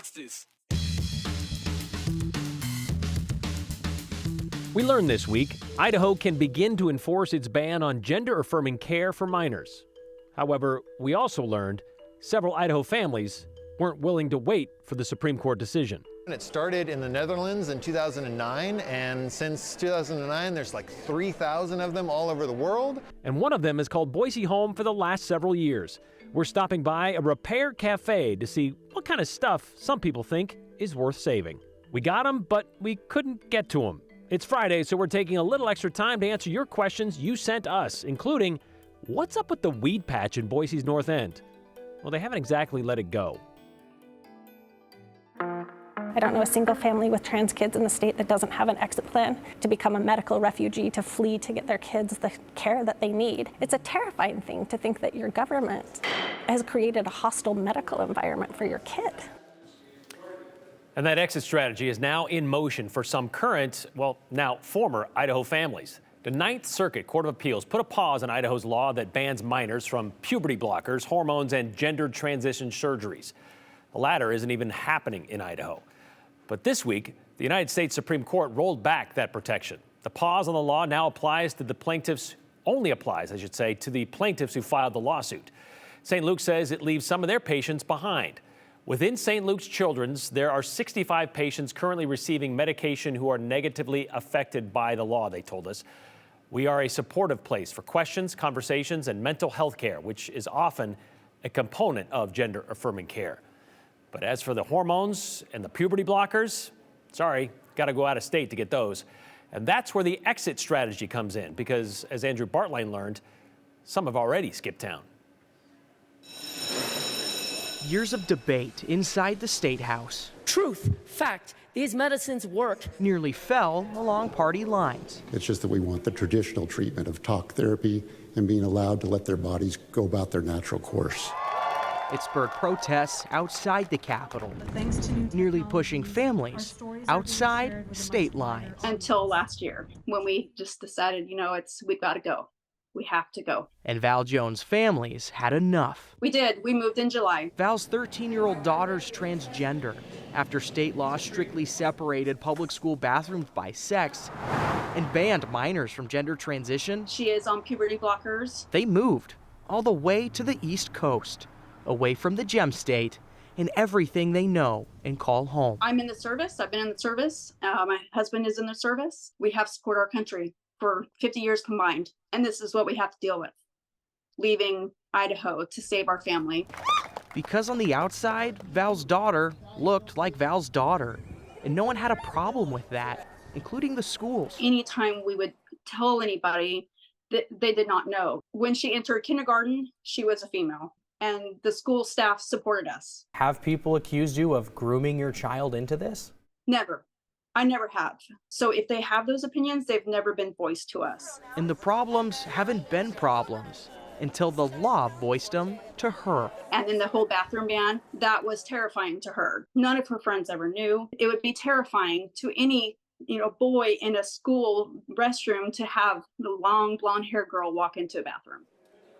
Watch this. We learned this week Idaho can begin to enforce its ban on gender-affirming care for minors. However, we also learned several Idaho families weren't willing to wait for the Supreme Court decision. It started in the Netherlands in 2009, and since 2009, there's like 3,000 of them all over the world. And one of them has called Boise home for the last several years. We're stopping by a repair cafe to see what kind of stuff some people think is worth saving. We got them, but we couldn't get to them. It's Friday, so we're taking a little extra time to answer your questions you sent us, including, what's up with the weed patch in Boise's Northend? Well, they haven't exactly let it go. I don't know a single family with trans kids in the state that doesn't have an exit plan to become a medical refugee, to flee to get their kids the care that they need. It's a terrifying thing to think that your government has created a hostile medical environment for your kid. And that exit strategy is now in motion for some current, well, now former Idaho families. The Ninth Circuit Court of Appeals put a pause on Idaho's law that bans minors from puberty blockers, hormones, and gender transition surgeries. The latter isn't even happening in Idaho. But this week, the United States Supreme Court rolled back that protection. The pause on the law now applies to the plaintiffs, only applies, I should say, to the plaintiffs who filed the lawsuit. St. Luke's says it leaves some of their patients behind. Within St. Luke's Children's, there are 65 patients currently receiving medication who are negatively affected by the law, they told us. We are a supportive place for questions, conversations, and mental health care, which is often a component of gender-affirming care. But as for the hormones and the puberty blockers, sorry, got to go out of state to get those. And that's where the exit strategy comes in, because as Andrew Bartline learned, some have already skipped town. Years of debate inside the State House. Truth, fact, these medicines work. Nearly fell along party lines. It's just that we want the traditional treatment of talk therapy and being allowed to let their bodies go about their natural course. It spurred protests outside the Capitol, nearly pushing families outside state lines. Until last year, when we just decided, we've got to go. We have to go. And Val Jones' families had enough. We did. We moved in July. Val's 13-year-old daughter's transgender after state law strictly separated public school bathrooms by sex and banned minors from gender transition. She is on puberty blockers. They moved all the way to the East Coast, away from the gem state and everything they know and call home. I'm in the service. I've been in the service. My husband is in the service. We have supported our country for 50 years combined. And this is what we have to deal with, leaving Idaho to save our family. Because on the outside, Val's daughter looked like Val's daughter, and no one had a problem with that, including the schools. Anytime we would tell anybody that they did not know. When she entered kindergarten, she was a female, and the school staff supported us. Have people accused you of grooming your child into this? Never. I never have. So if they have those opinions, they've never been voiced to us. And the problems haven't been problems until the law voiced them to her. And then the whole bathroom ban, that was terrifying to her. None of her friends ever knew. It would be terrifying to any, boy in a school restroom to have the long blonde hair girl walk into a bathroom.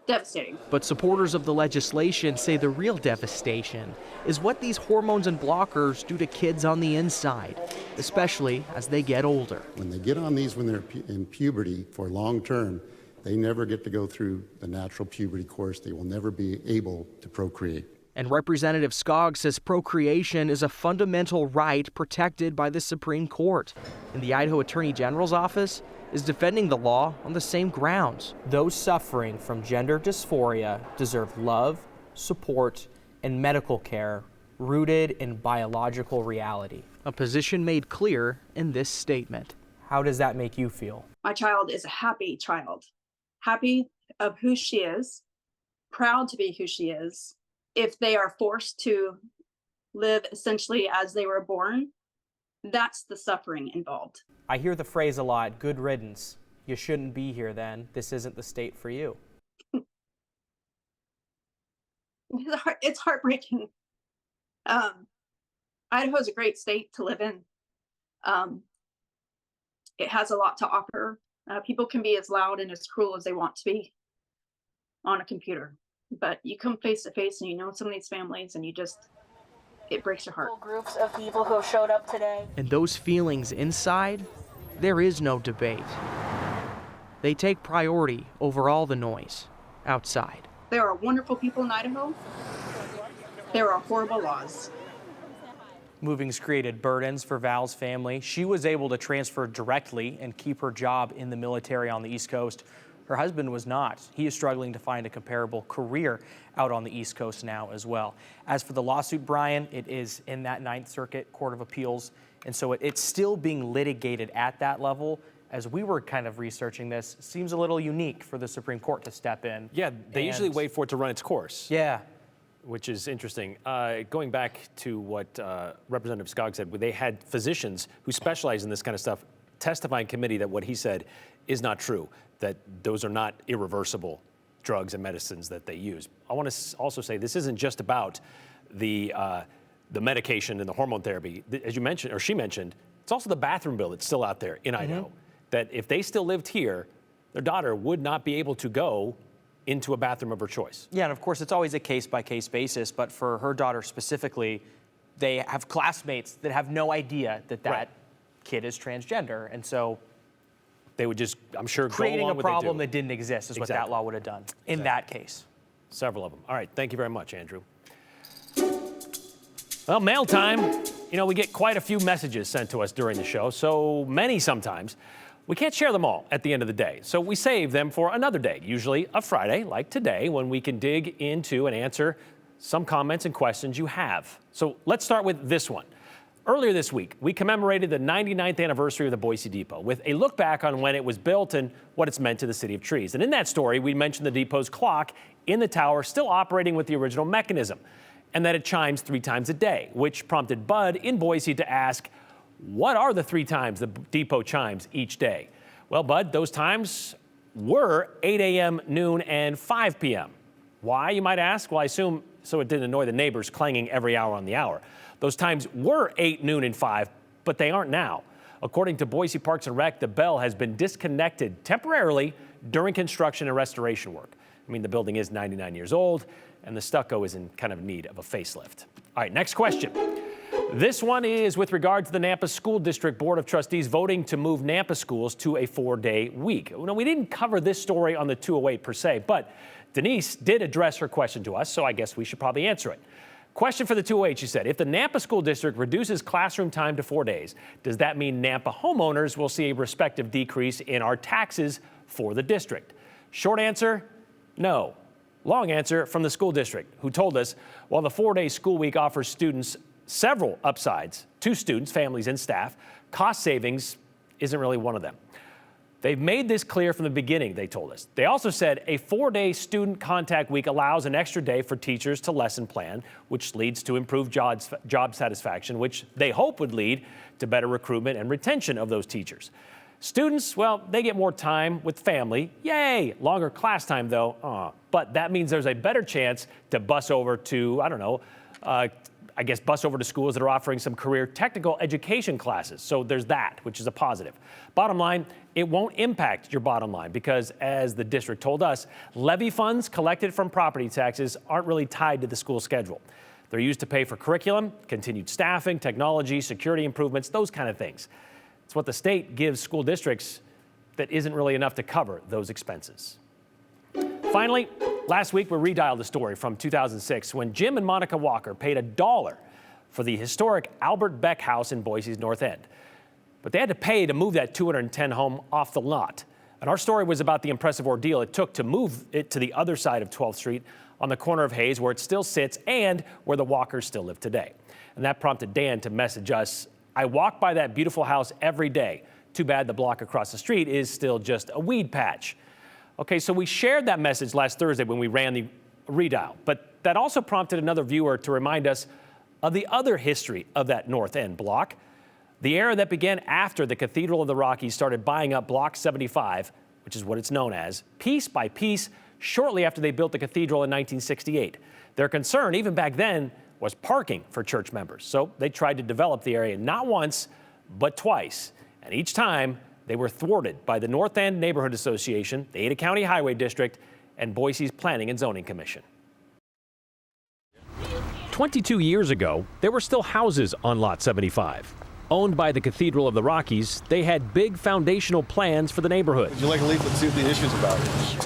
Devastating. But supporters of the legislation say the real devastation is what these hormones and blockers do to kids on the inside, especially as they get older. When they get on these when they're in puberty for long term, they never get to go through the natural puberty course. They will never be able to procreate. And Representative Skog says procreation is a fundamental right protected by the Supreme Court. And the Idaho Attorney General's office is defending the law on the same grounds. Those suffering from gender dysphoria deserve love, support, and medical care rooted in biological reality. A position made clear in this statement. How does that make you feel? My child is a happy child, happy of who she is, proud to be who she is. If they are forced to live essentially as they were born, that's the suffering involved. I hear the phrase a lot, good riddance. You shouldn't be here then. This isn't the state for you. It's heartbreaking. Idaho is a great state to live in. It has a lot to offer. People can be as loud and as cruel as they want to be on a computer, but you come face to face and you know some of these families and it breaks your heart. Groups of people who have showed up today. And those feelings inside, there is no debate. They take priority over all the noise outside. There are wonderful people in Idaho. There are horrible laws. Moving's created burdens for Val's family. She was able to transfer directly and keep her job in the military on the East Coast. Her husband was not. He is struggling to find a comparable career out on the East Coast now as well. As for the lawsuit, Brian, it is in that Ninth Circuit Court of Appeals, and so it's still being litigated at that level. As we were kind of researching this, it seems a little unique for the Supreme Court to step in. Yeah, they usually wait for it to run its course. Yeah. Which is interesting. Going back to what Representative Skog said, they had physicians who specialize in this kind of stuff testify in committee that what he said is not true, that those are not irreversible drugs and medicines that they use. I want to also say this isn't just about the medication and the hormone therapy. As you mentioned, or she mentioned, it's also the bathroom bill that's still out there in Idaho, that if they still lived here, their daughter would not be able to go into a bathroom of her choice. Yeah, and of course, it's always a case-by-case basis, but for her daughter specifically, they have classmates that have no idea that that kid is transgender, and so they would just, I'm sure, creating go along a with what they problem do. that didn't exist is what that law would have done in that case. Several of them. All right, thank you very much, Andrew. Well, mail time. You know, we get quite a few messages sent to us during the show, so many sometimes. We can't share them all at the end of the day, so we save them for another day, usually a Friday, like today, when we can dig into and answer some comments and questions you have. So let's start with this one. Earlier this week, we commemorated the 99th anniversary of the Boise Depot with a look back on when it was built and what it's meant to the city of trees. And in that story, we mentioned the depot's clock in the tower still operating with the original mechanism, and that it chimes 3 times a day, which prompted Bud in Boise to ask, what are the 3 times the depot chimes each day? Well, Bud, those times were 8 a.m., noon, and 5 p.m. Why, you might ask? Well, I assume so it didn't annoy the neighbors clanging every hour on the hour. Those times were 8, noon, and 5, but they aren't now. According to Boise Parks and Rec, the bell has been disconnected temporarily during construction and restoration work. I mean, the building is 99 years old, and the stucco is in kind of need of a facelift. All right, next question. This one is with regard to the Nampa School District Board of Trustees voting to move Nampa schools to a 4-day week. Now, we didn't cover this story on the 208 per se, but Denise did address her question to us, so I guess we should probably answer it. Question for the 208, she said, if the Nampa School District reduces classroom time to 4 days, does that mean Nampa homeowners will see a respective decrease in our taxes for the district? Short answer, no. Long answer from the school district, who told us while the 4-day school week offers students several upsides to students, families, and staff, cost savings isn't really one of them. They've made this clear from the beginning, they told us. They also said a 4-day student contact week allows an extra day for teachers to lesson plan, which leads to improved job satisfaction, which they hope would lead to better recruitment and retention of those teachers. Students, well, they get more time with family. Yay! Longer class time, though. But that means there's a better chance to bus over to, bus over to schools that are offering some career technical education classes. So there's that, which is a positive. Bottom line, it won't impact your bottom line because, as the district told us, levy funds collected from property taxes aren't really tied to the school schedule. They're used to pay for curriculum, continued staffing, technology, security improvements, those kind of things. It's what the state gives school districts that isn't really enough to cover those expenses. Finally, last week we redialed the story from 2006 when Jim and Monica Walker paid $1 for the historic Albert Beck house in Boise's Northend. But they had to pay to move that 210 home off the lot. And our story was about the impressive ordeal it took to move it to the other side of 12th Street on the corner of Hayes, where it still sits and where the Walkers still live today. And that prompted Dan to message us, I walk by that beautiful house every day. Too bad the block across the street is still just a weed patch. Okay, so we shared that message last Thursday when we ran the redial, but that also prompted another viewer to remind us of the other history of that North End block, the era that began after the Cathedral of the Rockies started buying up Block 75, which is what it's known as, piece by piece, shortly after they built the cathedral in 1968. Their concern, even back then, was parking for church members. So they tried to develop the area not once, but twice. And each time, they were thwarted by the North End Neighborhood Association, the Ada County Highway District, and Boise's Planning and Zoning Commission. 22 years ago, there were still houses on Lot 75. Owned by the Cathedral of the Rockies, they had big foundational plans for the neighborhood. Would you like to leave and see what the issue's about?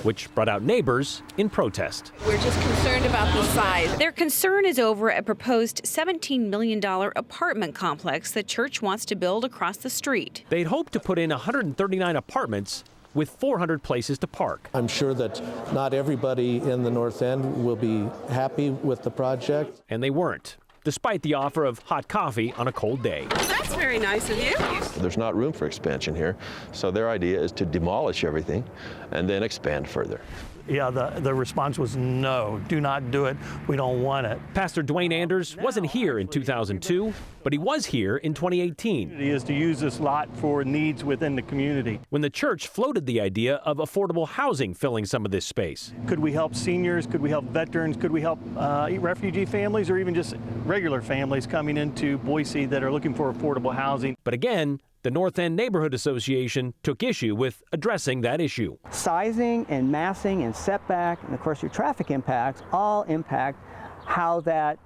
Which brought out neighbors in protest. We're just concerned about the size. Their concern is over a proposed $17 million apartment complex the church wants to build across the street. They'd hoped to put in 139 apartments with 400 places to park. I'm sure that not everybody in the North End will be happy with the project. And they weren't, despite the offer of hot coffee on a cold day. That's very nice of you. There's not room for expansion here, so their idea is to demolish everything and then expand further. Yeah, the response was no, do not do it. We don't want it. Pastor Dwayne Anders wasn't here in 2002, but he was here in 2018. It is to use this lot for needs within the community. When the church floated the idea of affordable housing filling some of this space. Could we help seniors? Could we help veterans? Could we help refugee families or even just regular families coming into Boise that are looking for affordable housing? But again, the North End Neighborhood Association took issue with addressing that issue. Sizing and massing and setback, and of course your traffic impacts, all impact how that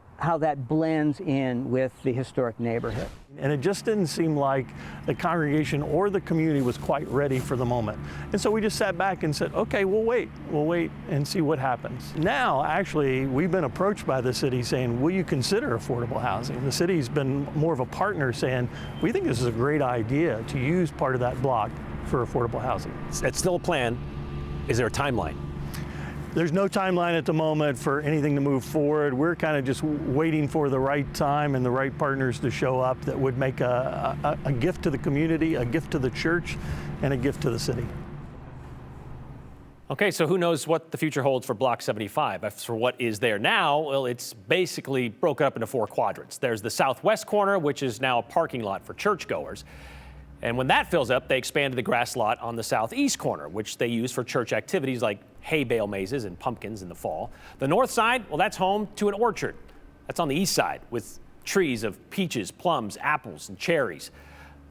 blends in with the historic neighborhood. And it just didn't seem like the congregation or the community was quite ready for the moment. And so we just sat back and said, okay, we'll wait and see what happens. Now, actually, we've been approached by the city saying, will you consider affordable housing? The city's been more of a partner saying, we think this is a great idea to use part of that block for affordable housing. That's still a plan. Is there a timeline? There's no timeline at the moment for anything to move forward. We're kind of just waiting for the right time and the right partners to show up that would make a gift to the community, a gift to the church, and a gift to the city. Okay, so who knows what the future holds for Block 75? As for what is there now, well, it's basically broken up into 4 quadrants. There's the southwest corner, which is now a parking lot for churchgoers. And when that fills up, they expanded the grass lot on the southeast corner, which they use for church activities like hay bale mazes and pumpkins in the fall. The north side, well, that's home to an orchard. That's on the east side with trees of peaches, plums, apples, and cherries.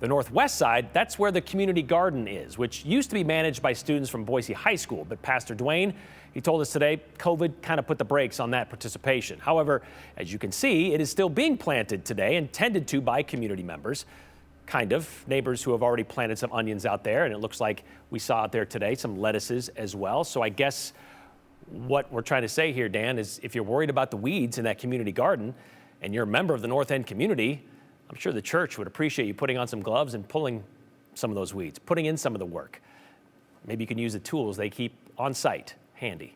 The northwest side, that's where the community garden is, which used to be managed by students from Boise High School. But Pastor Dwayne, he told us today, COVID kind of put the brakes on that participation. However, as you can see, it is still being planted today and tended to by community members. Kind of. Neighbors who have already planted some onions out there, and it looks like we saw out there today some lettuces as well. So I guess what we're trying to say here, Dan, is if you're worried about the weeds in that community garden and you're a member of the North End community, I'm sure the church would appreciate you putting on some gloves and pulling some of those weeds, putting in some of the work. Maybe you can use the tools they keep on site handy.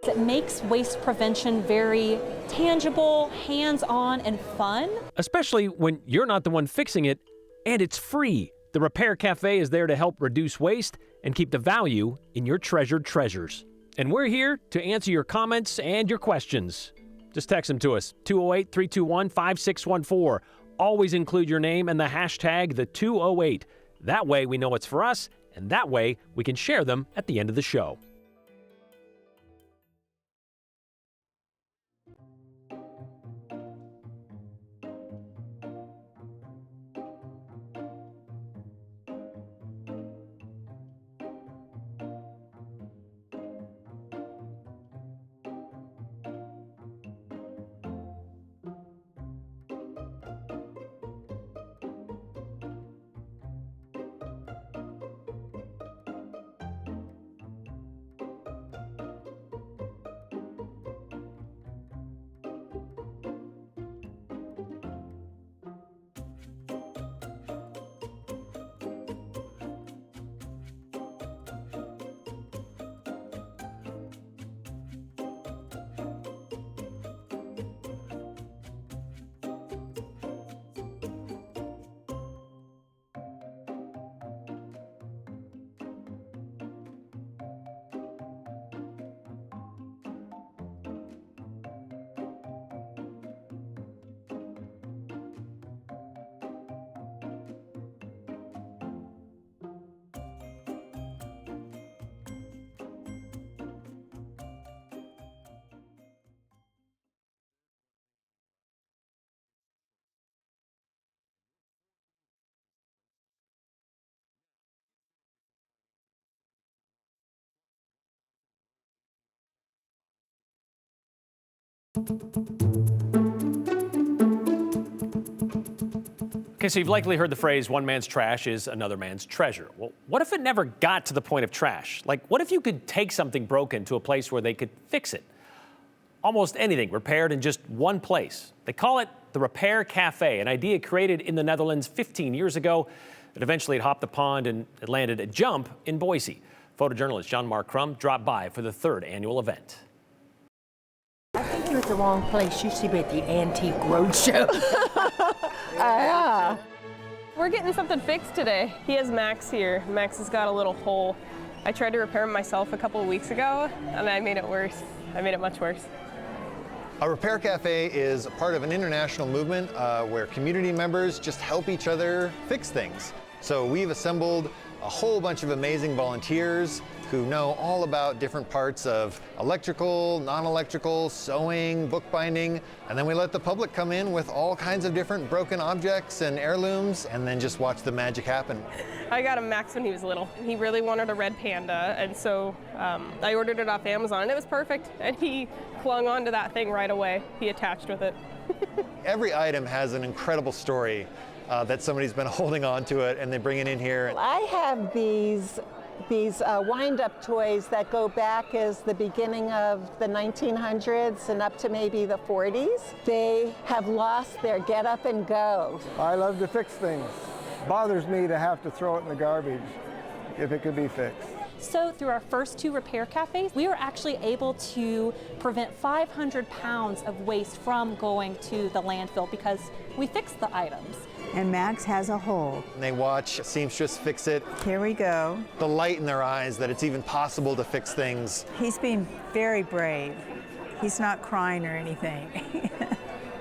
It makes waste prevention very tangible, hands-on, and fun. Especially when you're not the one fixing it, and it's free. The Repair Cafe is there to help reduce waste and keep the value in your treasured treasures. And we're here to answer your comments and your questions. Just text them to us, 208-321-5614. Always include your name and the hashtag #the208. That way we know it's for us, and that way we can share them at the end of the show. Okay, so you've likely heard the phrase, one man's trash is another man's treasure. Well, what if it never got to the point of trash? Like, what if you could take something broken to a place where they could fix it? Almost anything repaired in just one place. They call it the Repair Cafe, an idea created in the Netherlands 15 years ago. It eventually had hopped the pond and it landed a jump in Boise. Photojournalist Jean-Marc Crum dropped by for the 3rd annual event. I think you're at the wrong place. You should be at the Antique Roadshow. Yeah. We're getting something fixed today. He has Max here. Max has got a little hole. I tried to repair him myself a couple of weeks ago, and I made it worse. I made it much worse. A Repair Cafe is part of an international movement where community members just help each other fix things. So we've assembled a whole bunch of amazing volunteers who know all about different parts of electrical, non-electrical, sewing, bookbinding, and then we let the public come in with all kinds of different broken objects and heirlooms and then just watch the magic happen. I got him Max when he was little. He really wanted a red panda, and so I ordered it off Amazon, and it was perfect, and he clung onto that thing right away. He attached with it. Every item has an incredible story that somebody's been holding on to it, and they bring it in here. I have these wind-up toys that go back as the beginning of the 1900s and up to maybe the 40s. They have lost their get up and go. I love to fix things. Bothers me to have to throw it in the garbage if it could be fixed. So through our first 2 repair cafes, we were actually able to prevent 500 pounds of waste from going to the landfill because we fixed the items. And Max has a hole. And they watch a seamstress fix it. Here we go. The light in their eyes that it's even possible to fix things. He's being very brave. He's not crying or anything.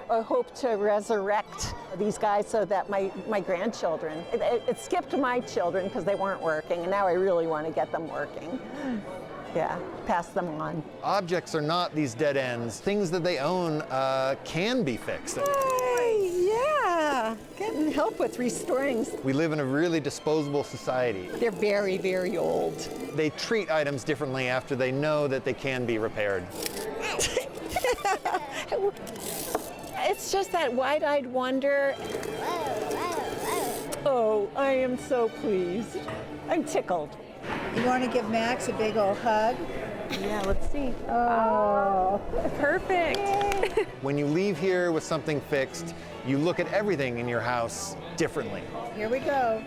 I hope to resurrect these guys so that my grandchildren, it skipped my children because they weren't working, and now I really want to get them working. Yeah, pass them on. Objects are not these dead ends. Things that they own can be fixed. Hey, yeah, getting help with restoring. We live in a really disposable society. They're very, very old. They treat items differently after they know that they can be repaired. It's just that wide-eyed wonder. Oh, I am so pleased. I'm tickled. You want to give Max a big old hug? Yeah, let's see. Oh, perfect. When you leave here with something fixed, you look at everything in your house differently. Here we go.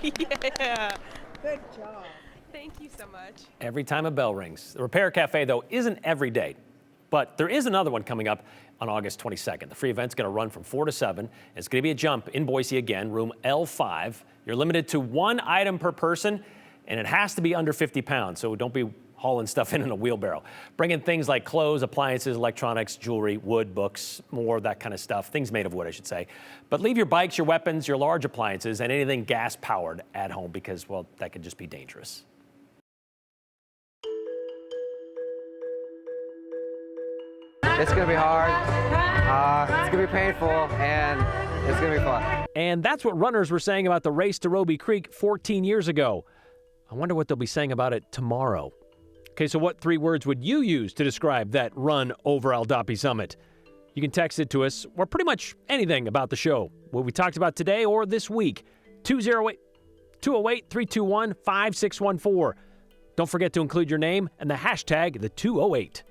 Yeah. Good job. Thank you so much. Every time a bell rings. The Repair Cafe, though, isn't every day. But there is another one coming up on August 22nd. The free event's going to run from 4 to 7. It's going to be a jump in Boise again, room L5. You're limited to 1 item per person, and it has to be under 50 pounds, so don't be hauling stuff in a wheelbarrow. Bring in things like clothes, appliances, electronics, jewelry, wood, books, more of that kind of stuff. Things made of wood, I should say. But leave your bikes, your weapons, your large appliances, and anything gas-powered at home because, well, that could just be dangerous. It's going to be hard, it's going to be painful, and it's going to be fun. And that's what runners were saying about the race to Robie Creek 14 years ago. I wonder what they'll be saying about it tomorrow. Okay, so what 3 words would you use to describe that run over Aldapi Summit? You can text it to us, or pretty much anything about the show, what we talked about today or this week. 208-321-5614. Don't forget to include your name and the hashtag the 208.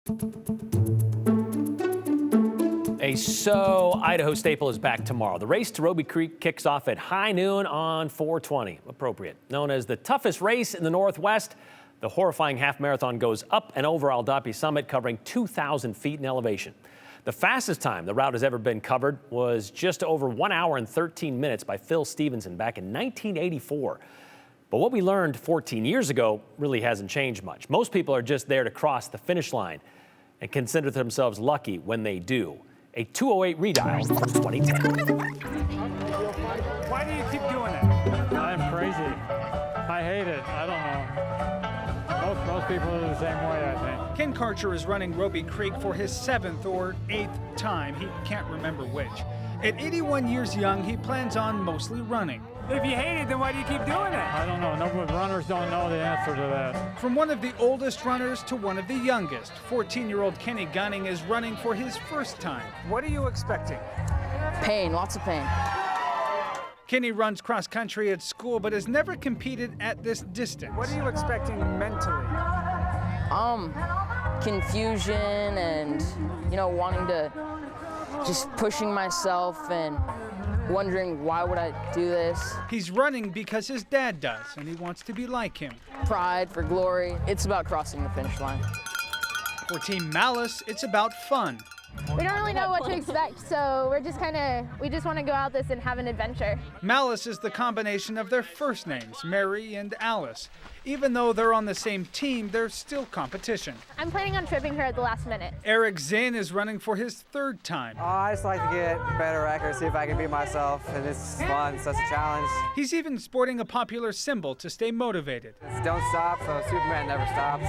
A Idaho staple is back tomorrow. The race to Robie Creek kicks off at high noon on 4/20, appropriate. Known as the toughest race in the Northwest, the horrifying half marathon goes up and over Aldapi Summit, covering 2,000 feet in elevation. The fastest time the route has ever been covered was just over 1 hour and 13 minutes by Phil Stevenson back in 1984. But what we learned 14 years ago really hasn't changed much. Most people are just there to cross the finish line and consider themselves lucky when they do. A 208 redial from 2010. Why do you keep doing it? I'm crazy. I hate it. I don't know. Most people are the same way, I think. Ken Karcher is running Robie Creek for his 7th or 8th time. He can't remember which. At 81 years young, he plans on mostly running. If you hate it, then why do you keep doing it? I don't know. Runners don't know the answer to that. From one of the oldest runners to one of the youngest, 14-year-old Kenny Gunning is running for his first time. What are you expecting? Pain, lots of pain. Kenny runs cross country at school, but has never competed at this distance. What are you expecting mentally? Confusion and, wanting to just pushing myself and wondering why would I do this. He's running because his dad does, and he wants to be like him. Pride, for glory. It's about crossing the finish line. For Team Malice, it's about fun. We don't really know what to expect, so we just want to go out this and have an adventure. Malice is the combination of their first names, Mary and Alice. Even though they're on the same team, there's still competition. I'm planning on tripping her at the last minute. Eric Zinn is running for his 3rd time. I just like to get better records, see if I can beat myself, and it's fun, so it's a challenge. He's even sporting a popular symbol to stay motivated. It's don't stop, so Superman never stops.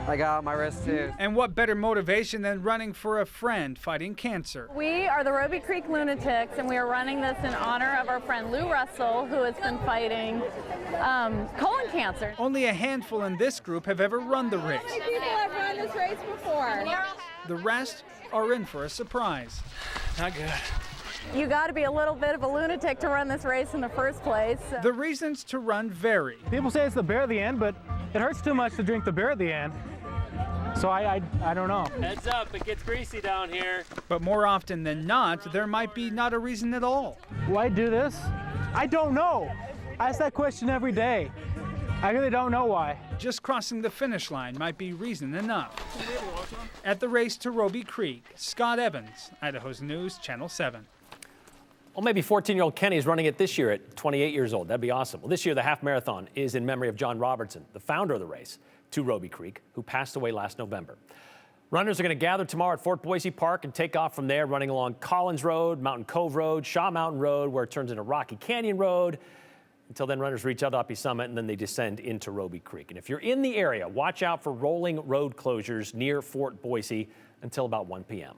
I got on my wrist too. And what better motivation than running for a friend fighting cancer? We are the Robie Creek Lunatics, and we are running this in honor of our friend Lou Russell, who has been fighting colon cancer. Only a handful in this group have ever run the race. How many people have run this race before? The rest are in for a surprise. Not good. You got to be a little bit of a lunatic to run this race in the first place. The reasons to run vary. People say it's the beer at the end, but it hurts too much to drink the beer at the end. So I don't know. Heads up, it gets greasy down here. But more often than not, there might be not a reason at all. Why do this? I don't know. I ask that question every day. I really don't know why. Just crossing the finish line might be reason enough. At the race to Robie Creek, Scott Evans, Idaho's News, Channel 7. Well, maybe 14-year-old Kenny is running it this year at 28 years old. That'd be awesome. Well, this year, the half marathon is in memory of John Robertson, the founder of the race to Robie Creek, who passed away last November. Runners are going to gather tomorrow at Fort Boise Park and take off from there, running along Collins Road, Mountain Cove Road, Shaw Mountain Road, where it turns into Rocky Canyon Road. Until then, runners reach Aldapi Summit, and then they descend into Robie Creek. And if you're in the area, watch out for rolling road closures near Fort Boise until about 1 p.m.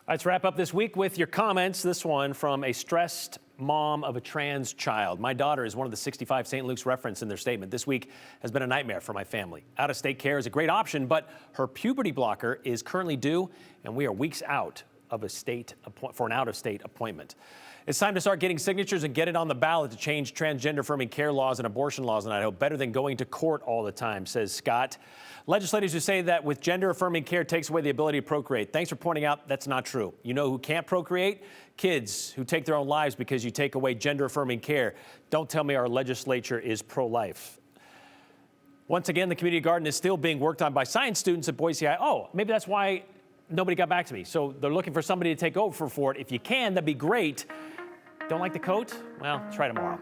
Let's wrap up this week with your comments. This one from a stressed mom of a trans child. My daughter is one of the 65 St. Luke's referenced in their statement. This week has been a nightmare for my family. Out-of-state care is a great option, but her puberty blocker is currently due, and we are weeks out of for an out-of-state appointment. It's time to start getting signatures and get it on the ballot to change transgender affirming care laws and abortion laws in Idaho. Better than going to court all the time, says Scott. Legislators who say that with gender affirming care takes away the ability to procreate. Thanks for pointing out that's not true. You know who can't procreate? Kids who take their own lives because you take away gender affirming care. Don't tell me our legislature is pro-life. Once again, the community garden is still being worked on by science students at Boise High. Oh, maybe that's why nobody got back to me. So they're looking for somebody to take over for it. If you can, that'd be great. Don't like the coat? Well, try tomorrow.